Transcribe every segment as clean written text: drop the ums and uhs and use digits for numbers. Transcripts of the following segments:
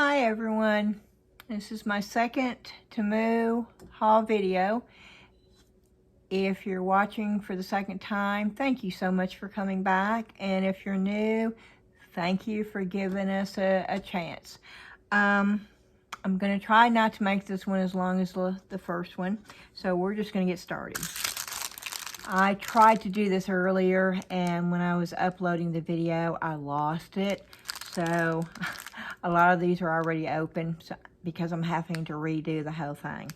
Hi everyone, this is my second TEMU haul video. If you're watching for the second time, thank you so much for coming back, and if you're new, thank you for giving us a chance. I'm going to try not to make this one as long as the first one, so we're just going to get started. I tried to do this earlier, and when I was uploading the video, I lost it, so a lot of these are already open because I'm having to redo the whole thing.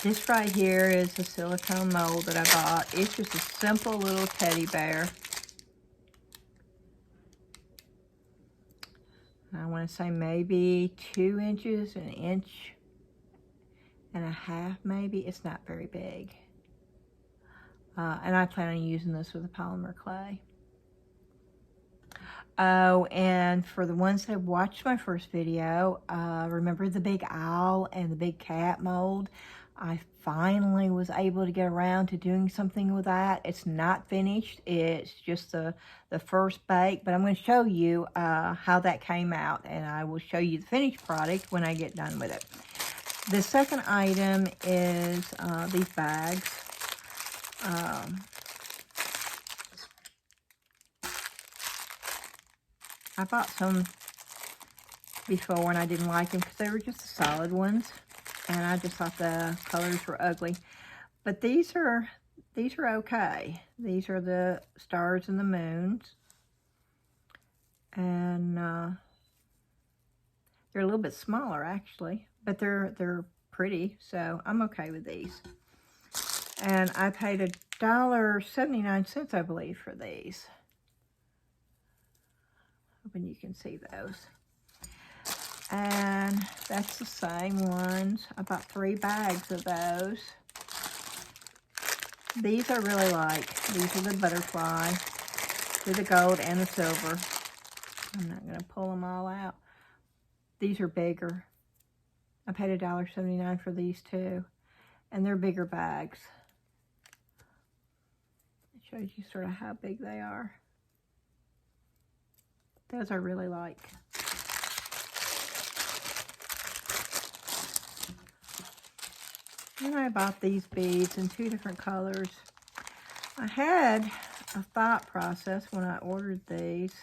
This right here is a silicone mold that I bought. It's just a simple little teddy bear. I want to say maybe 2 inches, 1.5 inches maybe. It's not very big. And I plan on using this with a polymer clay. Oh, and for the ones that watched my first video, remember the big owl and the big cat mold? I finally was able to get around to doing something with that. It's not finished. It's just the first bake, but I'm going to show you how that came out, and I will show you the finished product when I get done with it. The second item is these bags. I bought some before and I didn't like them because they were just the solid ones, and I just thought the colors were ugly. But these are okay. These are the stars and the moons, and they're a little bit smaller actually, but they're pretty, so I'm okay with these. And I paid $1.79, I believe, for these. Hoping you can see those. And that's the same ones. I bought 3 bags of those. These I really like. These are the butterfly. They're the gold and the silver. I'm not going to pull them all out. These are bigger. I paid $1.79 for these too. And they're bigger bags. It shows you sort of how big they are. Those I really like. And I bought these beads in 2 different colors. I had a thought process when I ordered these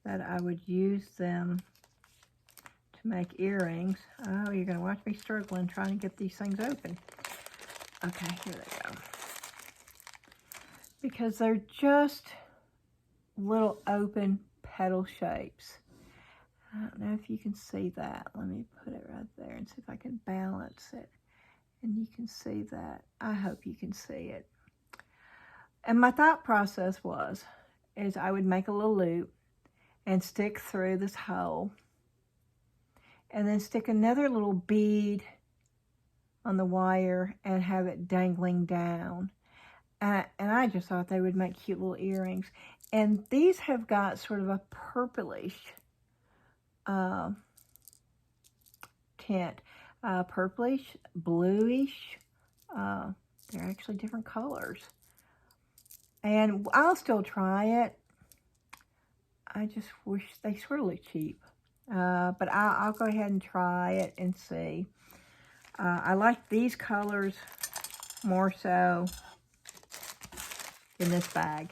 that I would use them to make earrings. Oh, you're going to watch me struggling trying to get these things open. Okay, here they go. Because they're just little open petal shapes. I don't know if you can see that. Let me put it right there and see if I can balance it. And you can see that. I hope you can see it. And my thought process is I would make a little loop and stick through this hole, and then stick another little bead on the wire and have it dangling down. And I just thought they would make cute little earrings. And these have got sort of a purplish tint. Purplish, bluish. They're actually different colors. And I'll still try it. I just wish they sort of look cheap. But I'll go ahead and try it and see. I like these colors more so in this bag.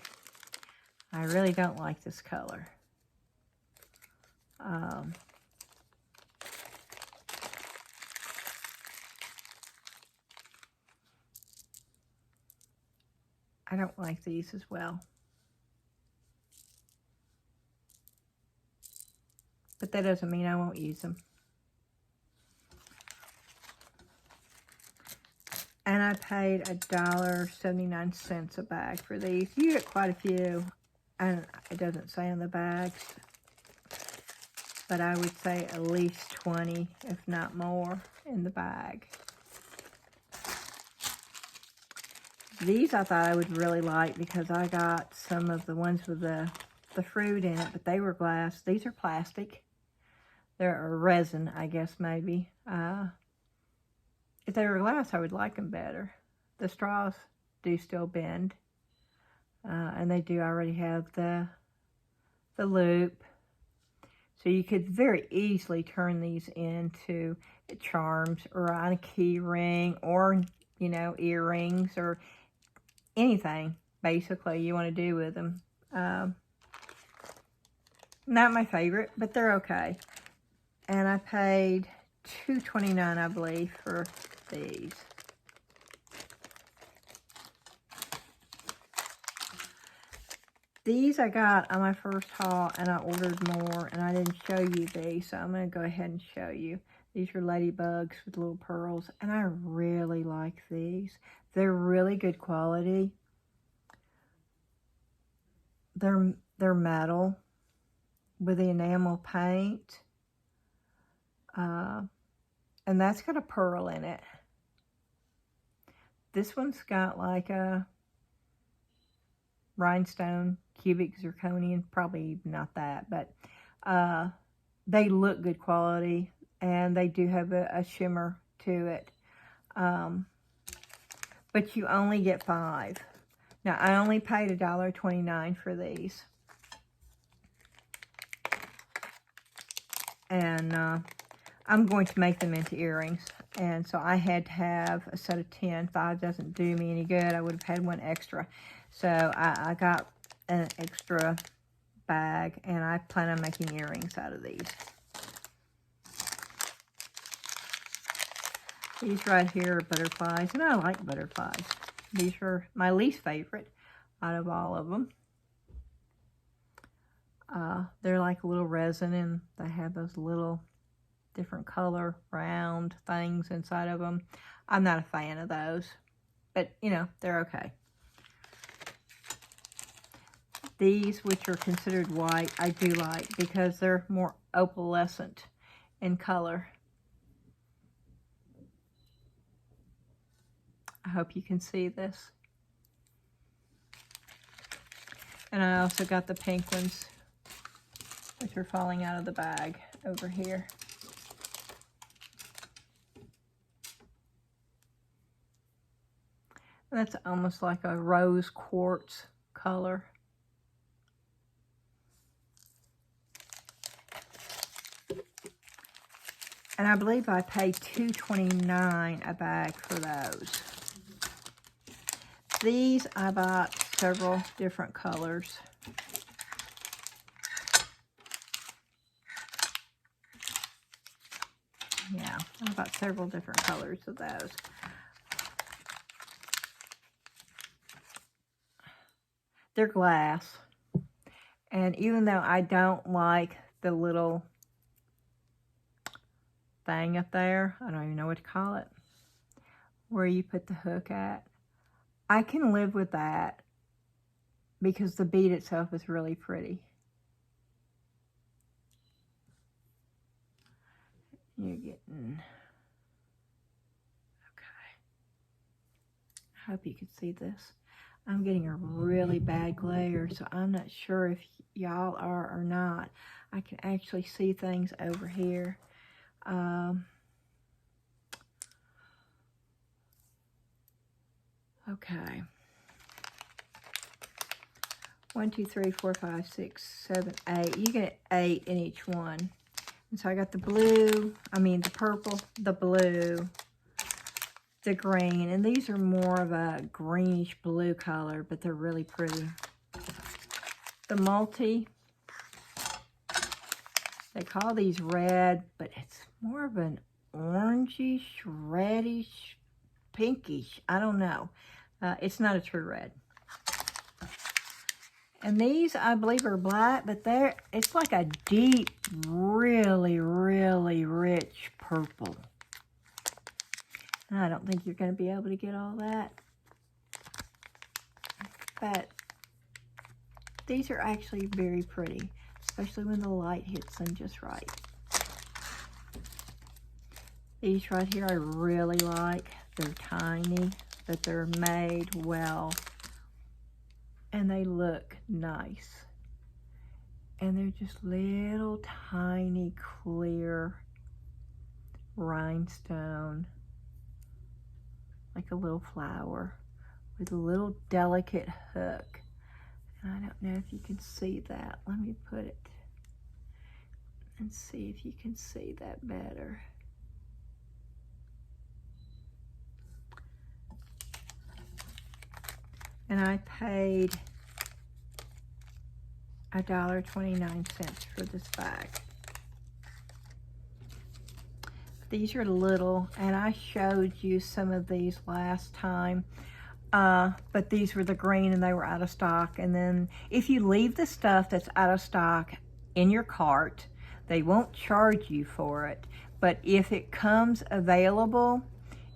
I really don't like this color. I don't like these as well. But that doesn't mean I won't use them. And I paid $1.79 a bag for these. You get quite a few, and it doesn't say on the bags, but I would say at least 20, if not more, in the bag. These I thought I would really like because I got some of the ones with the fruit in it, but they were glass. These are plastic. They're resin, I guess, maybe. If they were glass, I would like them better. The straws do still bend. And they do already have the loop So you could very easily turn these into charms or on a key ring or, you know, earrings or anything basically you want to do with them. Not my favorite, but they're okay. And I paid $2.29, I believe, for these. These I got on my first haul, and I ordered more, and I didn't show you these, so I'm going to go ahead and show you. These are ladybugs with little pearls, and I really like these. They're really good quality. They're metal with the enamel paint, and that's got a pearl in it. This one's got like a rhinestone, cubic zirconian, probably not that, but they look good quality, and they do have a shimmer to it. But you only get 5. Now, I only paid $1.29 for these. And I'm going to make them into earrings. And so I had to have a set of 10. 5 doesn't do me any good. I would have had one extra. So I got an extra bag, and I plan on making earrings out of these. These right here are butterflies, and I like butterflies. These are my least favorite out of all of them. They're like a little resin, and they have those little different color round things inside of them. I'm not a fan of those, but you know, they're okay. These, which are considered white, I do like because they're more opalescent in color. I hope you can see this. And I also got the pink ones, which are falling out of the bag over here. And that's almost like a rose quartz color. And I believe I paid $2.29 a bag for those. These I bought several different colors. Yeah, I bought several different colors of those. They're glass. And even though I don't like the little thing up there, I don't even know what to call it, where you put the hook at, I can live with that because the bead itself is really pretty. You're getting, okay. I hope you can see this. I'm getting a really bad glare, so I'm not sure if y'all are or not. I can actually see things over here. Okay. 1, 2, 3, 4, 5, 6, 7, 8. You get 8 in each one. And so I got the blue, the purple, the blue, the green. And these are more of a greenish blue color, but they're really pretty. The multi, they call these red, but it's more of an orangish, reddish, pinkish. I don't know. It's not a true red. And these, I believe, are black, but it's like a deep, really, really rich purple. I don't think you're going to be able to get all that. But these are actually very pretty, especially when the light hits them just right. These right here I really like. They're tiny, but they're made well. And they look nice. And they're just little tiny clear rhinestone, like a little flower with a little delicate hook. And I don't know if you can see that. Let me put it. and see if you can see that better. And I paid $1.29 for this bag. These are little, and I showed you some of these last time, but these were the green and they were out of stock. And then if you leave the stuff that's out of stock in your cart, they won't charge you for it. But if it comes available,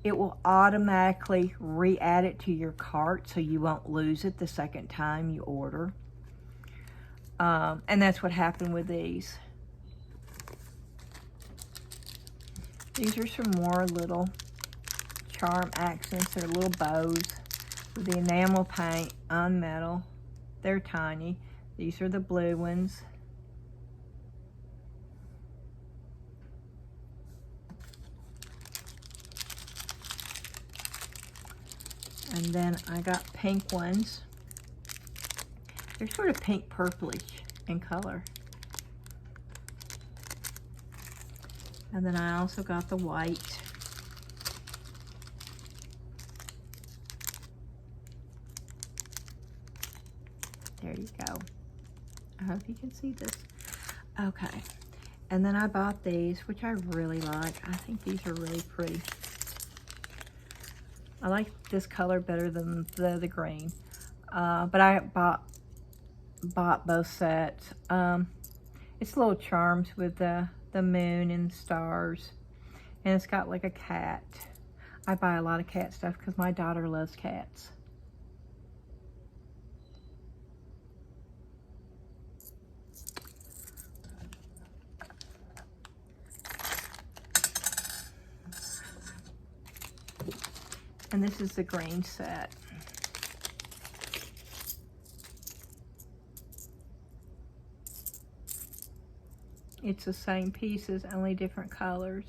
it will automatically re-add it to your cart so you won't lose it the second time you order. And that's what happened with these. These are some more little charm accents. They're little bows with the enamel paint on metal. They're tiny. These are the blue ones. And then I got pink ones. They're sort of pink purplish in color. And then I also got the white. There you go. I hope you can see this. Okay. And then I bought these, which I really like. I think these are really pretty. I like this color better than the green. But I bought both sets. It's little charms with the moon and stars, and it's got like a cat. I buy a lot of cat stuff because my daughter loves cats. And this is the green set. It's the same pieces, only different colors.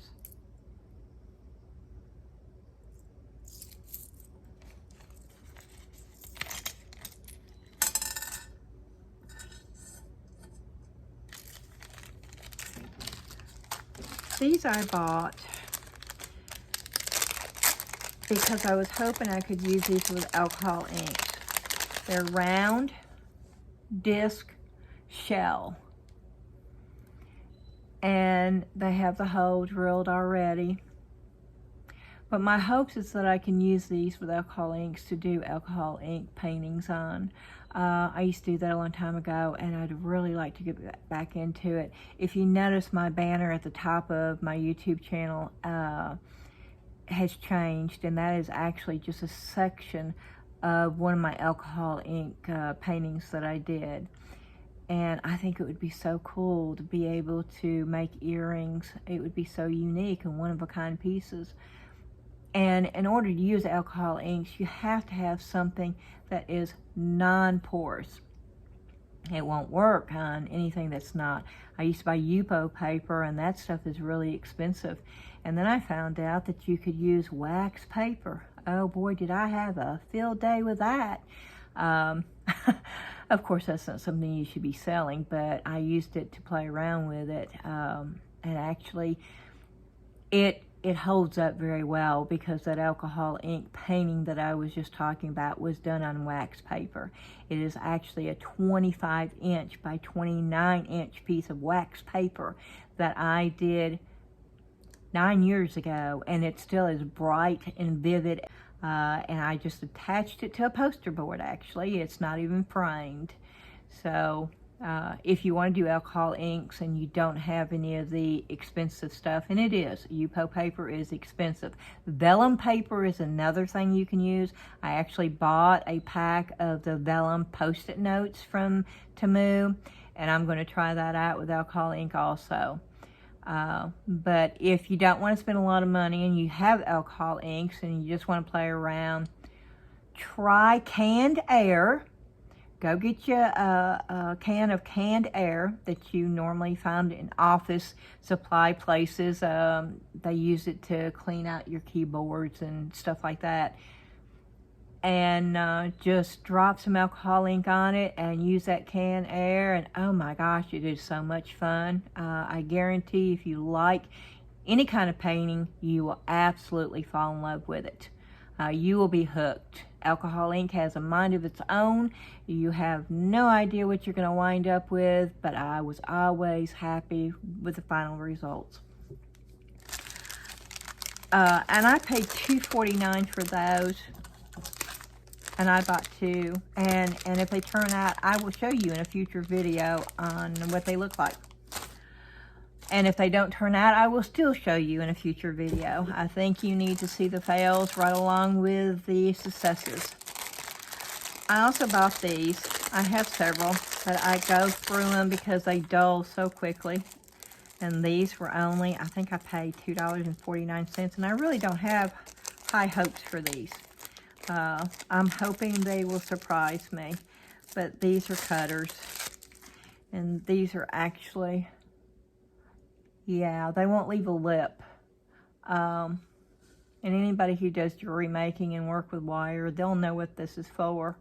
These I bought because I was hoping I could use these with alcohol inks. They're round disc shell. And they have the hole drilled already. But my hopes is that I can use these with alcohol inks to do alcohol ink paintings on. I used to do that a long time ago, and I'd really like to get back into it. If you notice, my banner at the top of my YouTube channel has changed, and that is actually just a section of one of my alcohol ink paintings that I did. And I think it would be so cool to be able to make earrings. It would be so unique and one-of-a-kind pieces. And in order to use alcohol inks, you have to have something that is non-porous. It won't work on anything that's not. I used to buy Yupo paper, and that stuff is really expensive. And then I found out that you could use wax paper. Oh boy, did I have a field day with that. Of course, that's not something you should be selling, but I used it to play around with it. And actually, it holds up very well because that alcohol ink painting that I was just talking about was done on wax paper. It is actually a 25-inch by 29-inch piece of wax paper that I did 9 years ago, and it still is bright and vivid. And I just attached it to a poster board, actually. It's not even framed. So if you want to do alcohol inks and you don't have any of the expensive stuff, and it is, Yupo paper is expensive. Vellum paper is another thing you can use. I actually bought a pack of the vellum Post-it notes from TEMU, and I'm going to try that out with alcohol ink also. But if you don't want to spend a lot of money and you have alcohol inks and you just want to play around, try canned air. Go get you a can of canned air that you normally find in office supply places. They use it to clean out your keyboards and stuff like that. and just drop some alcohol ink on it and use that can air, and oh my gosh, it is so much fun. I guarantee if you like any kind of painting, you will absolutely fall in love with it. You will be hooked. Alcohol ink has a mind of its own. You have no idea what you're going to wind up with, but I was always happy with the final results. And I paid $2.49 for those, and I bought two. And if they turn out, I will show you in a future video on what they look like. And if they don't turn out, I will still show you in a future video. I think you need to see the fails right along with the successes. I also bought these. I have several, but I go through them because they dull so quickly. And these were only, I think I paid $2.49, and I really don't have high hopes for these. I'm hoping they will surprise me. But these are cutters. And these are actually... yeah, they won't leave a lip. And anybody who does jewelry making and work with wire, they'll know what this is for.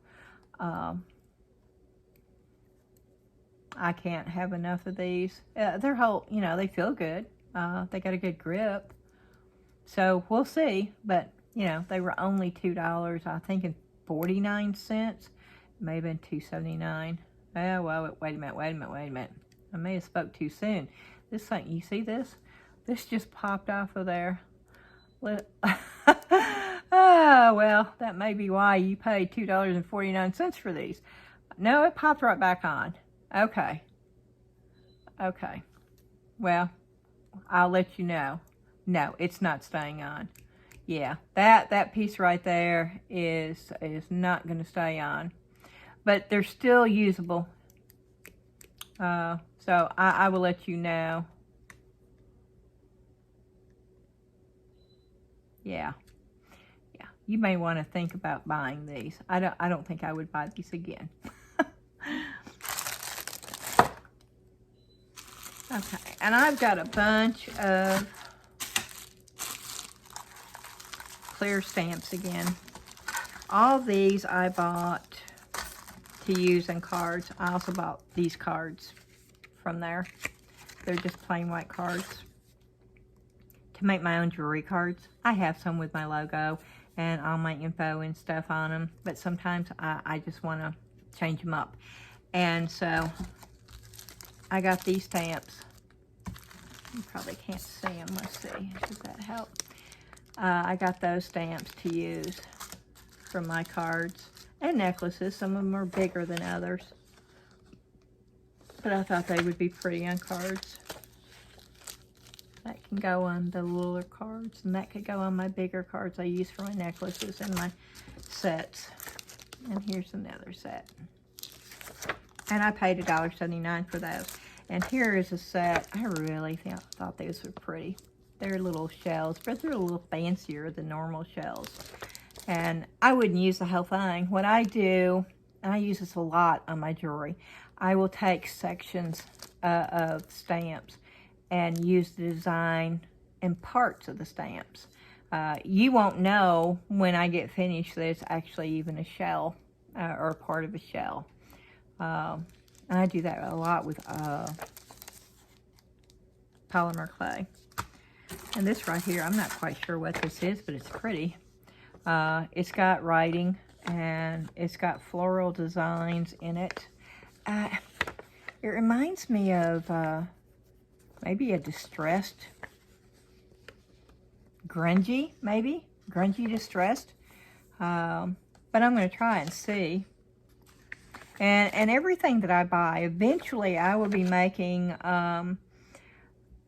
I can't have enough of these. They're whole, you know, they feel good. They got a good grip. So we'll see. But, you know, they were only $2, I think, and 49 cents. May have been $2.79. Oh, well, wait a minute. I may have spoke too soon. This thing, you see this? This just popped off of there. Oh, well, that may be why you paid $2.49 for these. No, it popped right back on. Okay. Okay. Well, I'll let you know. No, it's not staying on. Yeah, that piece right there is not going to stay on. But they're still usable. So I will let you know. Yeah. Yeah. You may want to think about buying these. I don't think I would buy these again. Okay. And I've got a bunch of clear stamps again. All these I bought to use in cards. I also bought these cards from there. They're just plain white cards to make my own jewelry cards. I have some with my logo and all my info and stuff on them, but sometimes I just want to change them up. And so I got these stamps. You probably can't see them. Let's see. Does that help? I got those stamps to use for my cards and necklaces. Some of them are bigger than others, but I thought they would be pretty on cards. That can go on the littler cards, and that could go on my bigger cards I use for my necklaces and my sets. And here's another set. And I paid $1.79 for those. And here is a set. I really thought these were pretty. They're little shells, but they're a little fancier than normal shells. And I wouldn't use the whole thing. What I do, and I use this a lot on my jewelry, I will take sections of stamps and use the design and parts of the stamps. You won't know when I get finished that it's actually even a shell or part of a shell. And I do that a lot with polymer clay. And this right here, I'm not quite sure what this is, but it's pretty. It's got writing and it's got floral designs in it. It reminds me of maybe a distressed, grungy, maybe? Grungy distressed. But I'm going to try and see. And everything that I buy, eventually I will be making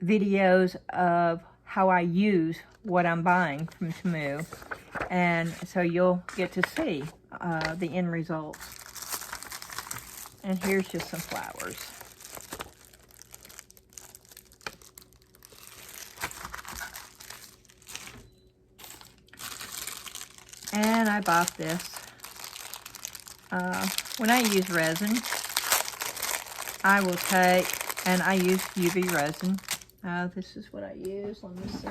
videos of how I use what I'm buying from TEMU. And so you'll get to see the end result. And here's just some flowers. And I bought this. When I use resin, I will take, and I use UV resin. This is what I use. Let me see.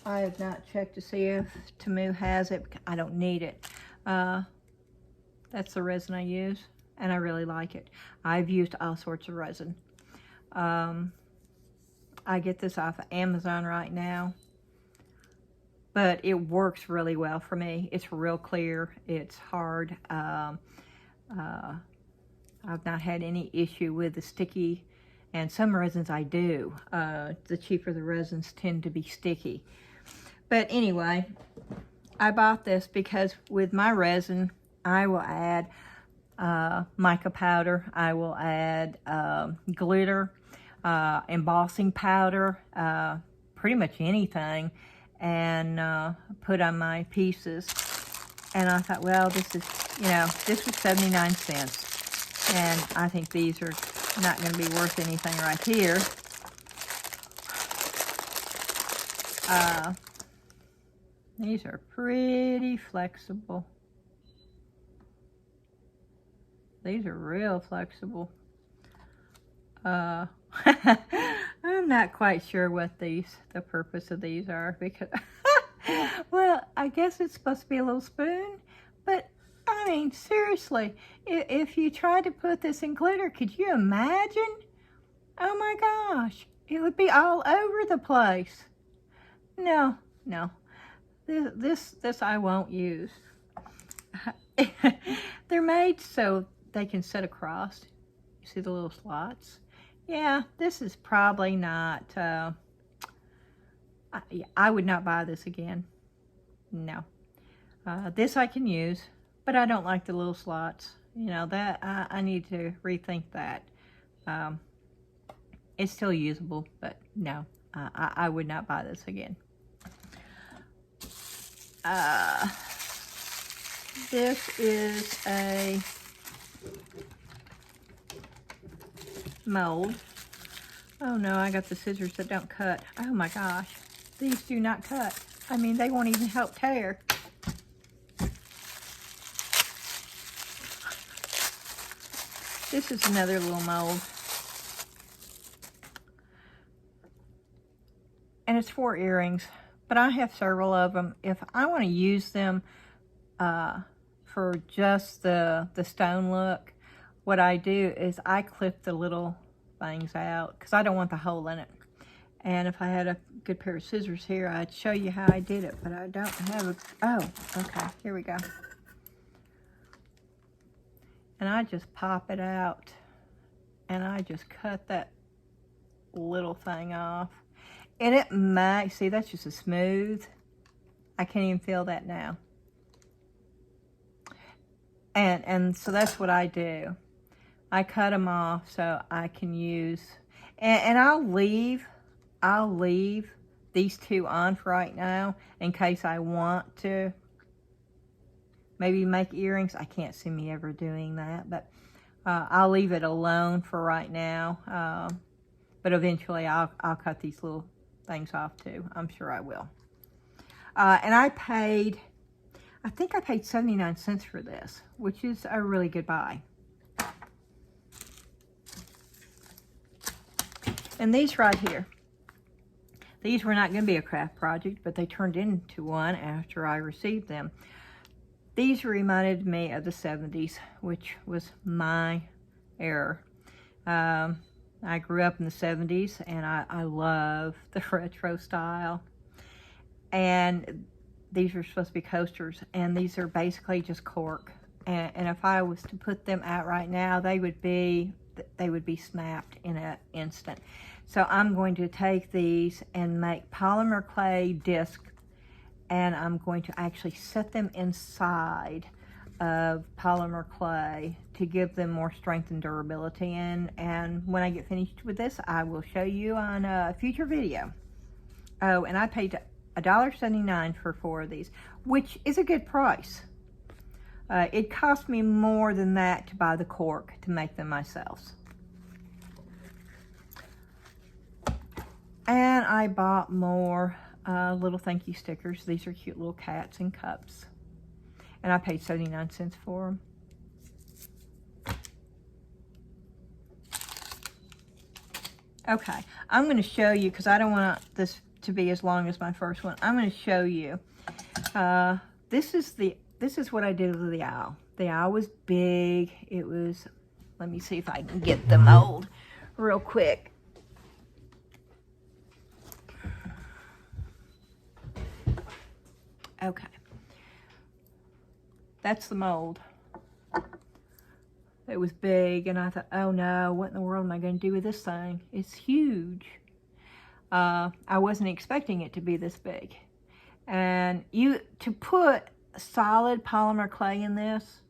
I have not checked to see if TEMU has it. I don't need it. That's the resin I use, and I really like it. I've used all sorts of resin. I get this off of Amazon right now, but it works really well for me. It's real clear. It's hard. I've not had any issue with the sticky, and some resins I do. The cheaper the resins tend to be sticky. But anyway, I bought this because with my resin, I will add mica powder, I will add glitter, embossing powder, pretty much anything, and put on my pieces. And I thought, well, this is, you know, this was 79 cents. And I think these are not going to be worth anything right here. These are pretty flexible. These are real flexible. I'm not quite sure what the purpose of these are, because, well, I guess it's supposed to be a little spoon, but I mean, seriously, if you tried to put this in glitter, could you imagine? Oh my gosh, it would be all over the place. No, no, this I won't use. They're made so they can sit across. You see the little slots? Yeah, this is probably not, I would not buy this again. No. This I can use, but I don't like the little slots. You know, that I need to rethink that. It's still usable, but no, I would not buy this again. This is a mold. Oh no, I got the scissors that don't cut. Oh my gosh, these do not cut. I mean, they won't even help tear. This is another little mold. And it's for earrings, but I have several of them. If I want to use them for just the stone look, what I do is I clip the little things out because I don't want the hole in it. And if I had a good pair of scissors here, I'd show you how I did it, but I don't have a, oh, okay, here we go. And I just pop it out, and I just cut that little thing off. And it might, see, that's just a smooth. I can't even feel that now. And so that's what I do. I cut them off so I can use, and I'll leave these two on for right now in case I want to maybe make earrings. I can't see me ever doing that, but I'll leave it alone for right now. But eventually I'll cut these little things off too. I'm sure I will. And I think I paid 79 cents for this, which is a really good buy. And these right here, these were not going to be a craft project, but they turned into one after I received them. These reminded me of the 70s, which was my era. I grew up in the 70s, and I love the retro style. And these are supposed to be coasters, and these are basically just cork. And if I was to put them out right now, they would be snapped in an instant. So I'm going to take these and make polymer clay discs, and I'm going to actually set them inside of polymer clay to give them more strength and durability. And when I get finished with this, I will show you on a future video. Oh, and I paid $1.79 for 4 of these, which is a good price. It cost me more than that to buy the cork to make them myself. And I bought more little thank you stickers. These are cute little cats and cups. And I paid 79 cents for them. Okay, I'm going to show you, because I don't want this to be as long as my first one. I'm going to show you. This is what I did with the owl. The owl was big. It was, let me see if I can get the mold real quick. Okay. That's the mold. It was big, and I thought, oh no, what in the world am I going to do with this thing? It's huge. I wasn't expecting it to be this big. And to put solid polymer clay in this,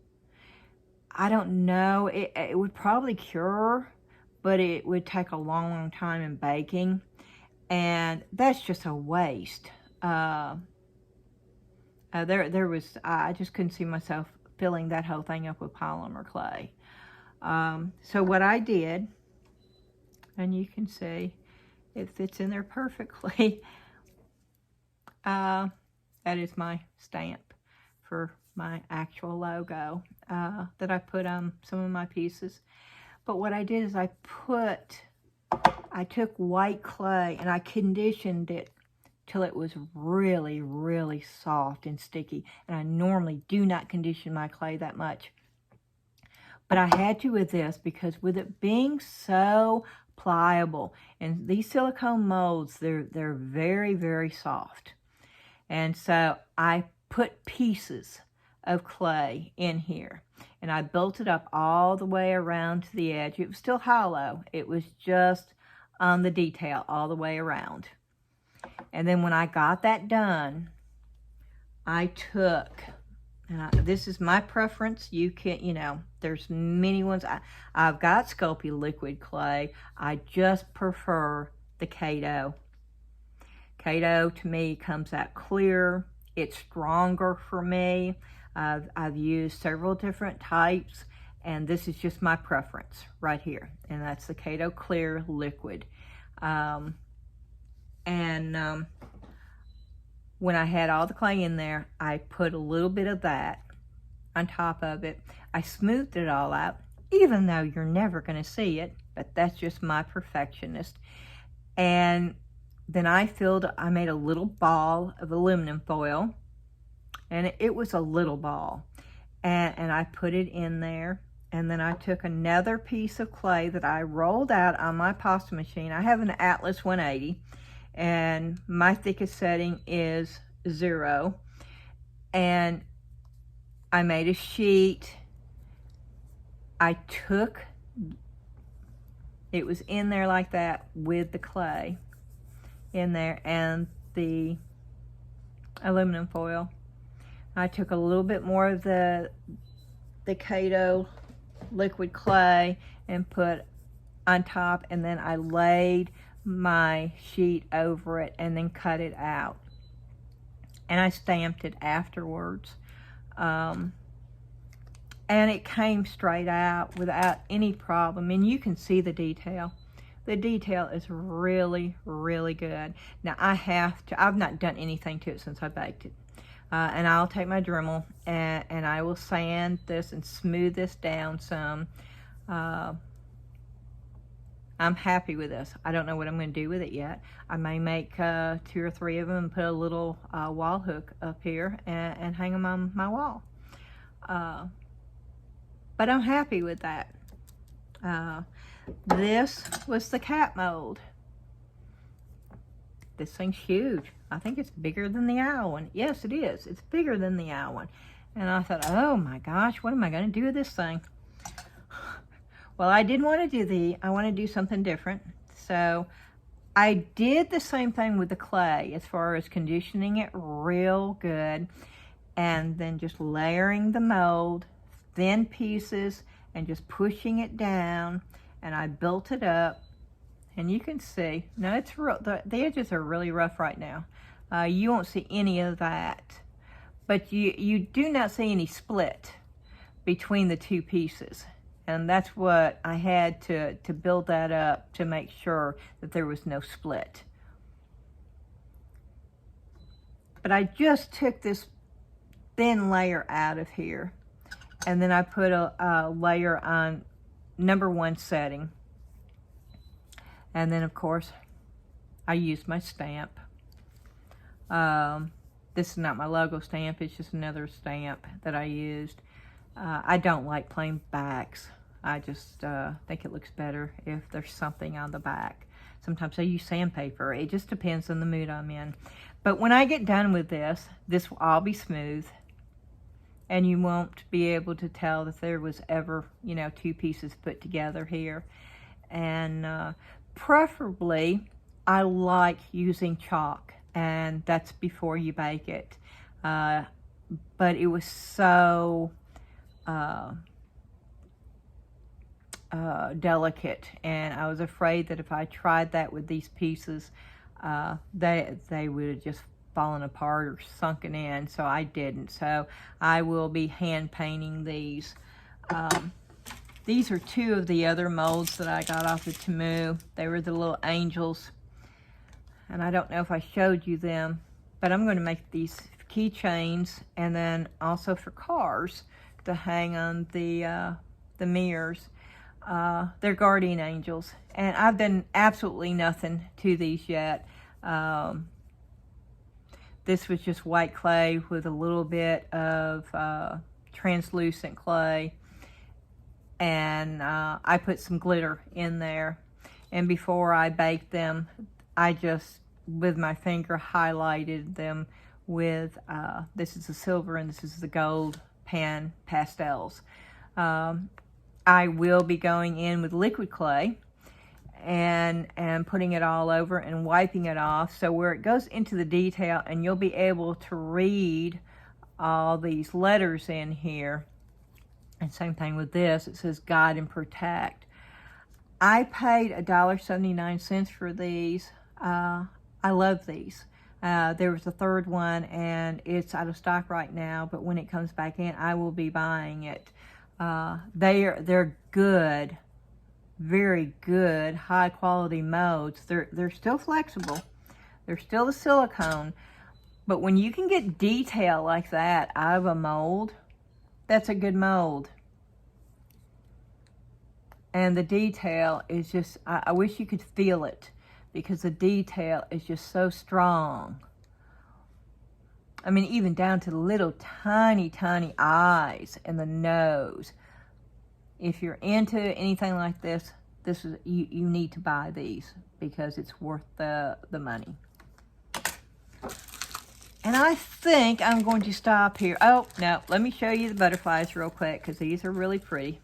I don't know, it would probably cure, but it would take a long, long time in baking. And that's just a waste. I just couldn't see myself filling that whole thing up with polymer clay. So what I did, and you can see it fits in there perfectly. That is my stamp for my actual logo that I put on some of my pieces. But what I did is I took white clay and I conditioned it till it was really, really soft and sticky. And I normally do not condition my clay that much. But I had to with this because with it being so pliable, and these silicone molds, they're very, very soft. And so I put pieces of clay in here. And I built it up all the way around to the edge. It was still hollow. It was just on the detail all the way around. And then when I got that done, I took, this is my preference. You can, there's many ones. I've got Sculpey liquid clay. I just prefer the Kato. Kato to me comes out clear. It's stronger for me. I've used several different types, and this is just my preference right here. And that's the Kato Clear Liquid. When I had all the clay in there, I put a little bit of that on top of it. I smoothed it all out, even though you're never going to see it, but that's just my perfectionist. And then I made a little ball of aluminum foil, and it was a little ball. And I put it in there, and then I took another piece of clay that I rolled out on my pasta machine. I have an Atlas 180, and my thickest setting is 0. And I made a sheet. It was in there like that with the clay in there and the aluminum foil. I took a little bit more of the Kato liquid clay and put on top, and then I laid my sheet over it and then cut it out. And I stamped it afterwards. And it came straight out without any problem. And you can see the detail. The detail is really, really good. Now I've not done anything to it since I baked it. And I'll take my Dremel and I will sand this and smooth this down some. I'm happy with this. I don't know what I'm going to do with it yet. I may make 2 or 3 of them and put a little wall hook up here and hang them on my wall. But I'm happy with that. This was the cat mold. This thing's huge. I think it's bigger than the owl one. Yes, it is. It's bigger than the owl one. And I thought, oh my gosh, what am I going to do with this thing? Well, I didn't want to do I want to do something different. So I did the same thing with the clay as far as conditioning it real good and then just layering the mold, thin pieces, and just pushing it down. And I built it up. And you can see, now it's real, the edges are really rough right now. You won't see any of that. But you do not see any split between the 2 pieces. And that's what I had to build that up to make sure that there was no split. But I just took this thin layer out of here. And then I put a layer on #1 setting. And then, of course, I used my stamp. This is not my logo stamp. It's just another stamp that I used. I don't like plain backs. I just think it looks better if there's something on the back. Sometimes I use sandpaper. It just depends on the mood I'm in. But when I get done with this, this will all be smooth. And you won't be able to tell that there was ever, you know, two pieces put together here. And preferably, I like using chalk. And that's before you bake it. But it was so delicate, and I was afraid that if I tried that with these pieces, they would have just fallen apart or sunken in, so I didn't. So I will be hand painting these. These are two of the other molds that I got off of TEMU. They were the little angels, and I don't know if I showed you them, but I'm going to make these keychains, and then also for cars to hang on the mirrors. They're guardian angels, and I've done absolutely nothing to these yet. This was just white clay with a little bit of translucent clay, and I put some glitter in there. And before I baked them, I just, with my finger, highlighted them with, this is the silver and this is the gold pan pastels. I will be going in with liquid clay and putting it all over and wiping it off, so where it goes into the detail, and you'll be able to read all these letters in here. And same thing with this, it says guide and protect. I paid $1.79 for these. I love these. There was a third one and it's out of stock right now, but when it comes back in, I will be buying it. They're good, very good, high quality molds. They're still flexible. They're still the silicone, but when you can get detail like that out of a mold, that's a good mold. And the detail is just, I wish you could feel it, because the detail is just so strong. I mean, even down to the little tiny eyes and the nose. If you're into anything like this, you need to buy these, because it's worth the money. And I think I'm going to stop here. Oh, no, let me show you the butterflies real quick, because these are really pretty.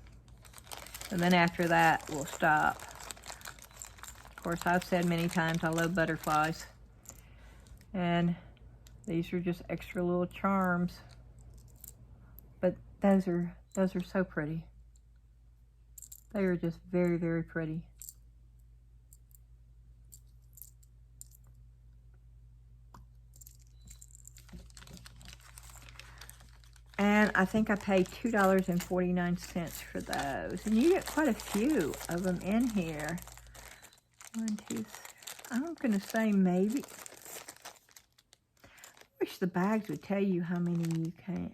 And then after that, we'll stop. Of course, I've said many times I love butterflies. And these are just extra little charms. But those are so pretty. They are just very, very pretty. And I think I paid $2.49 for those. And you get quite a few of them in here. 1, 2, 3. I'm going to say maybe. I wish the bags would tell you how many you can.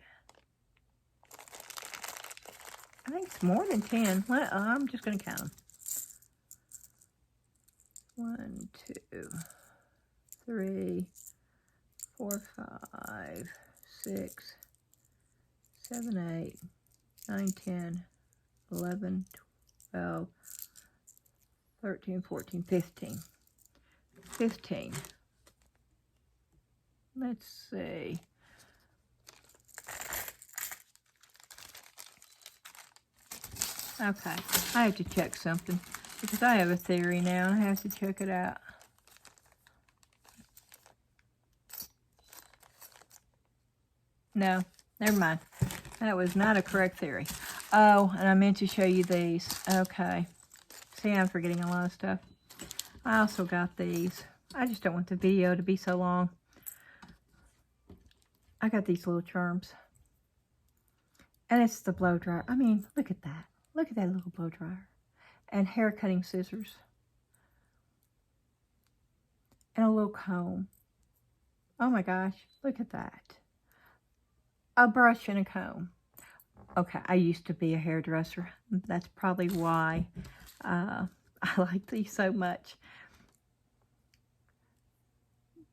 I think it's more than 10. Well, I'm just going to count them. 1, 2, 3, 4, 5, 6, 7, 8, 9, 10, 11, 12, 13, 14, 15. 15. Let's see. Okay, I have to check something, because I have a theory now and I have to check it out. No, never mind. That was not a correct theory. Oh, and I meant to show you these. Okay. See, I'm forgetting a lot of stuff. I also got these. I just don't want the video to be so long. I got these little charms. And it's the blow dryer. I mean, look at that. Look at that little blow dryer. And hair cutting scissors. And a little comb. Oh my gosh, look at that. A brush and a comb. Okay, I used to be a hairdresser. That's probably why I like these so much.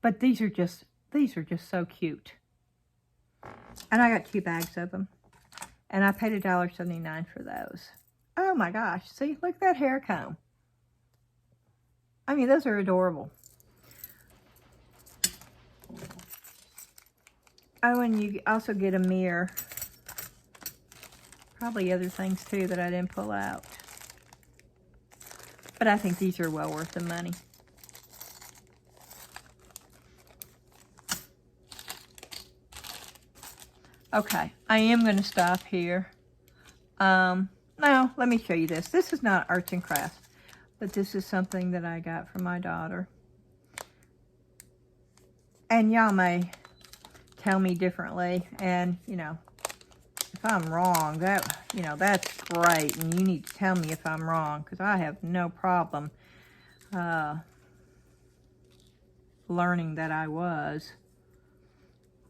But these are just These are just so cute. And I got 2 bags of them. And I paid $1.79 for those. Oh my gosh, see, look at that hair comb. I mean, those are adorable. Oh, and you also get a mirror. Probably other things too that I didn't pull out. But I think these are well worth the money. Okay, I am going to stop here. Now, let me show you this. This is not arts and crafts, but this is something that I got from my daughter. And y'all may tell me differently, and, you know, if I'm wrong, that's great, and you need to tell me if I'm wrong, because I have no problem learning that I was.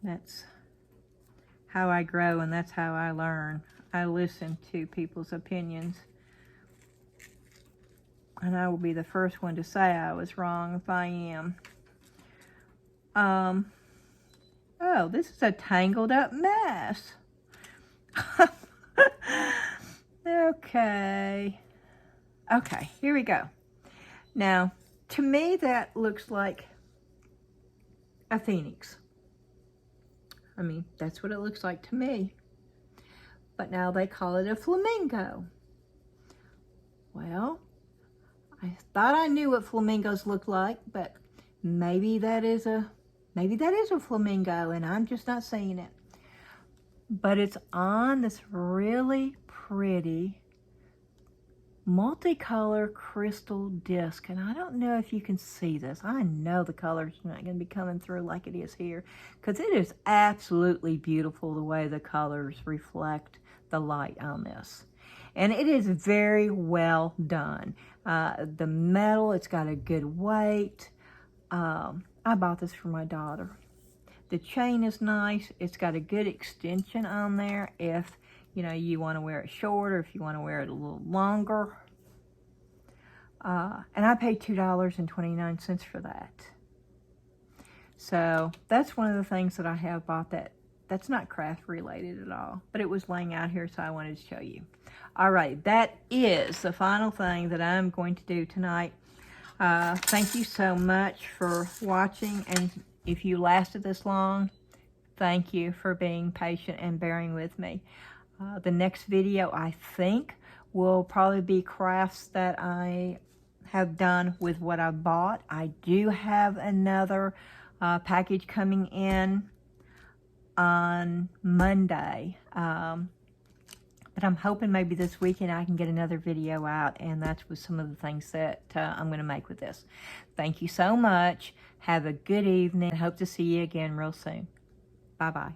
That's how I grow, and that's how I learn. I listen to people's opinions. And I will be the first one to say I was wrong if I am. Oh, this is a tangled up mess. Okay. Okay, here we go. Now, to me, that looks like a phoenix. I mean, that's what it looks like to me. But now they call it a flamingo. Well, I thought I knew what flamingos look like, but maybe that is a flamingo and I'm just not seeing it. But it's on this really pretty multicolor crystal disc, and I don't know if you can see this. I know the color's not going to be coming through like it is here, because it is absolutely beautiful the way the colors reflect the light on this. And it is very well done. The metal, it's got a good weight. I bought this for my daughter. The chain is nice. It's got a good extension on there if, you know, you want to wear it short or if you want to wear it a little longer. And I paid $2.29 for that. So that's one of the things that I have bought that's not craft related at all, but it was laying out here, so I wanted to show you. All right, that is the final thing that I'm going to do tonight. Thank you so much for watching, and if you lasted this long, thank you for being patient and bearing with me. The next video, I think, will probably be crafts that I have done with what I bought. I do have another package coming in on Monday, but I'm hoping maybe this weekend I can get another video out, and that's with some of the things that I'm going to make with this. Thank you so much. Have a good evening. Hope to see you again real soon. Bye-bye.